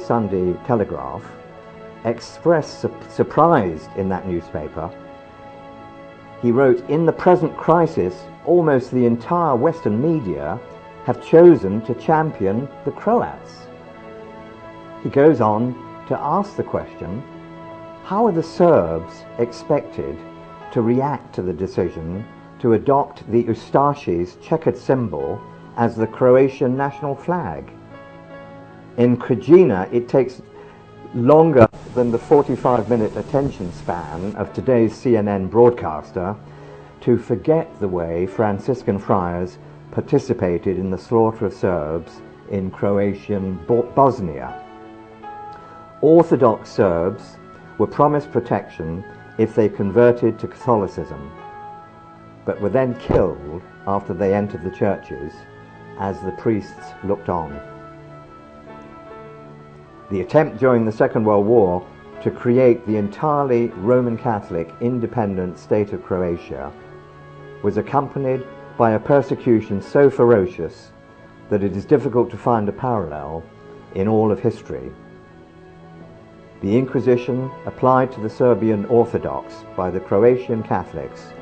the Sunday Telegraph, expressed surprise in that newspaper. He wrote, "In the present crisis, almost the entire Western media have chosen to champion the Croats." He goes on to ask the question, how are the Serbs expected to react to the decision to adopt the Ustaši's checkered symbol as the Croatian national flag? In Krajina, it takes longer than the 45-minute attention span of today's CNN broadcaster to forget the way Franciscan friars participated in the slaughter of Serbs in Croatian Bosnia. Orthodox Serbs were promised protection if they converted to Catholicism, but were then killed after they entered the churches as the priests looked on. The attempt during the Second World War to create the entirely Roman Catholic independent state of Croatia was accompanied by a persecution so ferocious that it is difficult to find a parallel in all of history. The Inquisition applied to the Serbian Orthodox by the Croatian Catholics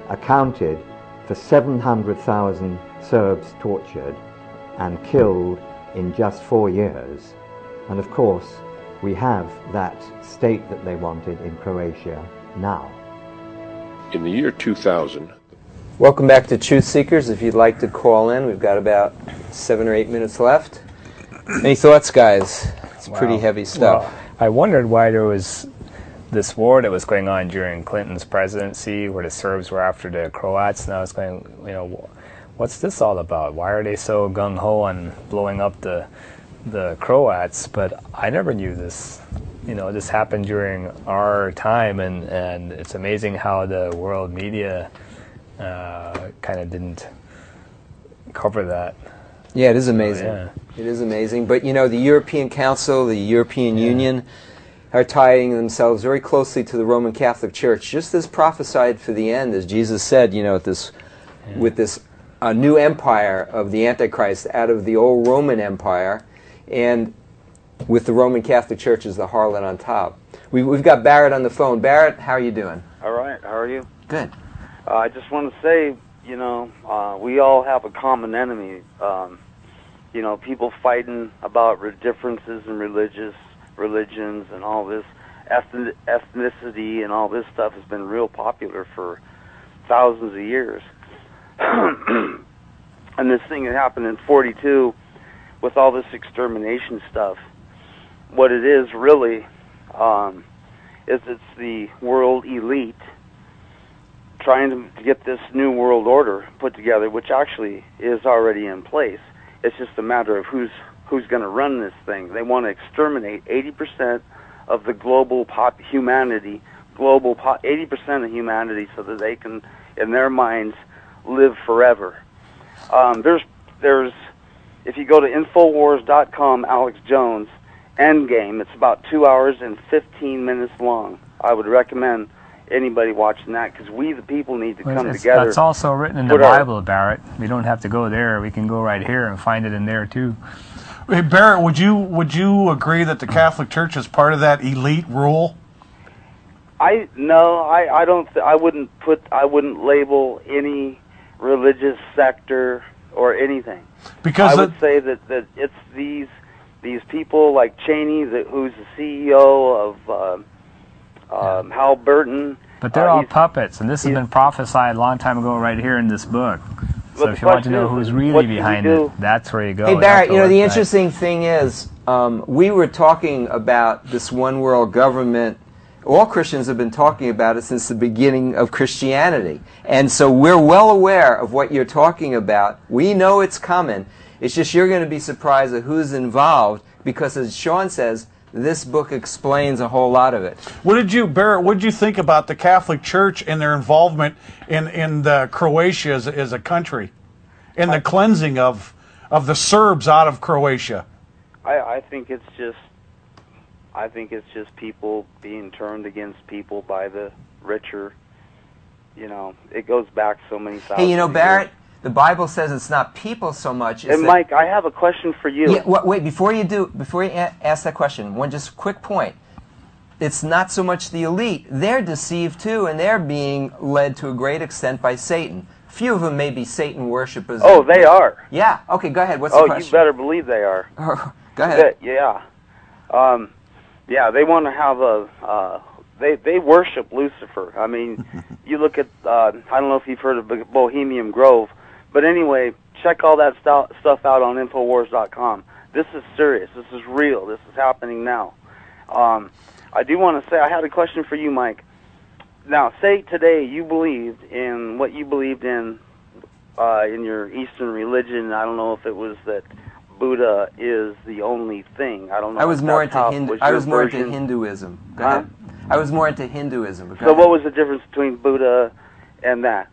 accounted for 700,000 Serbs tortured and killed in just 4 years. And of course, we have that state that they wanted in Croatia now. In the year 2000... Welcome back to Truth Seekers. If you'd like to call in, we've got about 7 or 8 minutes left. Any thoughts, guys? It's pretty heavy stuff. Well, I wondered why there was this war that was going on during Clinton's presidency where the Serbs were after the Croats, and I was going, what's this all about? Why are they so gung-ho on blowing up the Croats? But I never knew this. This happened during our time, and it's amazing how the world media kind of didn't cover that. Yeah, it is amazing. Yeah. It is amazing. But, the European Council, the European Union are tying themselves very closely to the Roman Catholic Church, just as prophesied for the end, as Jesus said, with this new empire of the Antichrist out of the old Roman Empire, and with the Roman Catholic Church as the harlot on top. We've got Barrett on the phone. Barrett, how are you doing? All right. How are you? Good. I just want to say, we all have a common enemy. People fighting about differences in religions and all this ethnicity and all this stuff has been real popular for thousands of years. And this thing that happened in 42 with all this extermination stuff, what it is really is it's the world elite trying to get this new world order put together, which actually is already in place. It's just a matter of who's going to run this thing. They want to exterminate 80% of the global humanity, 80% of humanity, so that they can, in their minds, live forever. There's if you go to Infowars.com, Alex Jones, Endgame, it's about 2 hours and 15 minutes long. I would recommend anybody watching that, because we, the people, need to come together. That's also written in the Bible, Barrett. We don't have to go there. We can go right here and find it in there, too. Hey, Barrett, would you agree that the Catholic Church is part of that elite rule? I don't. I wouldn't label any religious sector or anything. Because I would say that it's these people like Cheney, who's the CEO of Hal Burton. But they're all puppets, and this has been prophesied a long time ago right here in this book. So if you want to know who's really behind it, that's where you go. Hey, Barrett, the interesting thing is, we were talking about this one world government. All Christians have been talking about it since the beginning of Christianity. And so we're well aware of what you're talking about. We know it's coming. It's just you're going to be surprised at who's involved, because, as Sean says, this book explains a whole lot of it. Barrett, what did you think about the Catholic Church and their involvement in Croatia as a country, and the cleansing of the Serbs out of Croatia? I think it's just people being turned against people by the richer. It goes back so many thousands Hey, Barrett, The Bible says it's not people so much. And Mike, I have a question for you. Yeah, wait, before you ask that question, one just quick point. It's not so much the elite. They're deceived too, and they're being led to a great extent by Satan. Few of them may be Satan worshippers. Oh, they are. Yeah. Okay, go ahead. What's the question? Oh, you better believe they are. Go ahead. Yeah. Yeah, they want to have a... They worship Lucifer. I mean, you look at... I don't know if you've heard of Bohemian Grove, but anyway, check all that stuff out on Infowars.com. This is serious. This is real. This is happening now. I do want to say, I had a question for you, Mike. Now, say today you believed in what you believed in your Eastern religion. I don't know if it was that Buddha is the only thing. I don't know. I was more into Hinduism. Go ahead. I was more into Hinduism. So what was the difference between Buddha and that?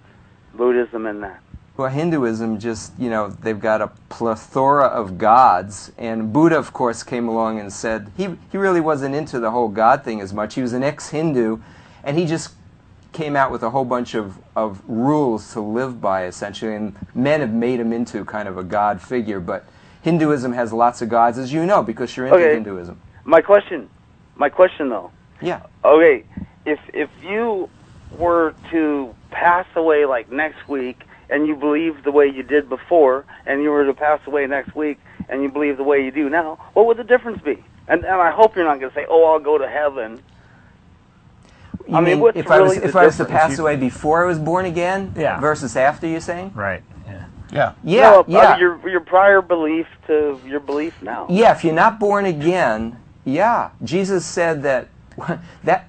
Buddhism and that? Well, Hinduism just, they've got a plethora of gods, and Buddha, of course, came along and said he really wasn't into the whole God thing as much. He was an ex-Hindu, and he just came out with a whole bunch of rules to live by, essentially, and men have made him into kind of a god figure, but Hinduism has lots of gods, as you know, because you're into Hinduism. My question though. Yeah. Okay, if you were to pass away like next week, and you believe the way you did before, and you were to pass away next week, and you believe the way you do now, what would the difference be? And I hope you're not going to say, "Oh, I'll go to heaven." You mean what's if really I was to pass away before I was born again, Yeah. versus after? You're saying? Right. Yeah. Yeah. Yeah. No, I mean, your prior belief to your belief now. Yeah. If you're not born again, yeah. Jesus said that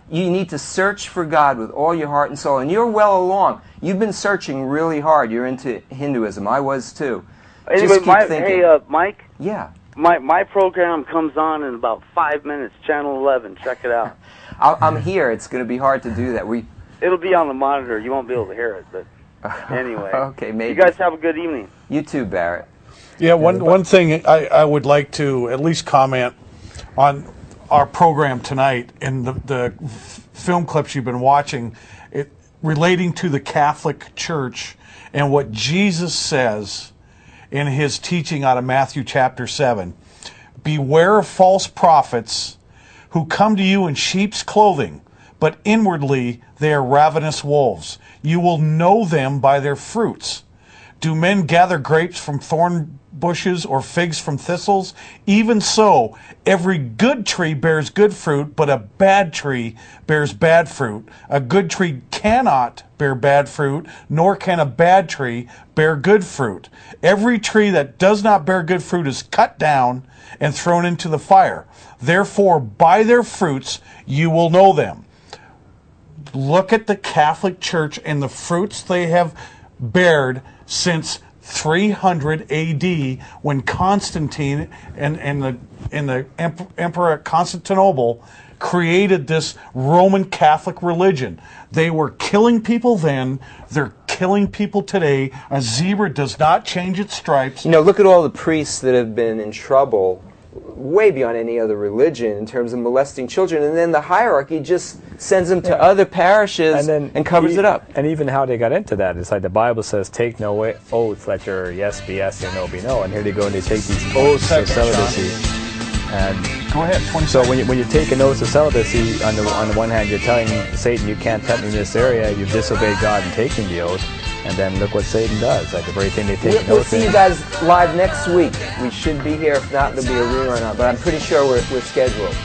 you need to search for God with all your heart and soul, and you're well along. You've been searching really hard. You're into Hinduism. I was too. Anyway, just keep thinking. hey, Mike. Yeah. My program comes on in about 5 minutes. Channel 11. Check it out. I'm here. It's going to be hard to do that. It'll be on the monitor. You won't be able to hear it, but anyway. Okay, maybe. You guys have a good evening. You too, Barrett. Yeah, one thing I would like to at least comment on our program tonight and the film clips you've been watching, relating to the Catholic Church and what Jesus says in his teaching out of Matthew chapter 7. Beware of false prophets who come to you in sheep's clothing, but inwardly they are ravenous wolves. You will know them by their fruits. Do men gather grapes from thorn bushes or figs from thistles? Even so, every good tree bears good fruit, but a bad tree bears bad fruit. A good tree cannot bear bad fruit, nor can a bad tree bear good fruit. Every tree that does not bear good fruit is cut down and thrown into the fire. Therefore, by their fruits you will know them. Look at the Catholic Church and the fruits they have bared since 300 AD, when Constantine and the Emperor Constantinople created this Roman Catholic religion. They were killing people then. They're killing people today. A zebra does not change its stripes. Look at all the priests that have been in trouble way beyond any other religion in terms of molesting children, and then the hierarchy just sends them to other parishes and covers it up. And even how they got into that, it's like the Bible says, take no oath, let your yes be yes, your no be no. And here they go and they take these oaths of celibacy. And go ahead. 20 so when you take an oath of celibacy, on the one hand, you're telling Satan, you can't tempt me in this area. You've disobeyed God in taking the oath. And then look what Satan does. Like the very thing they take We'll see you guys live next week. We should be here. If not, there'll be a rerun on. But I'm pretty sure we're scheduled.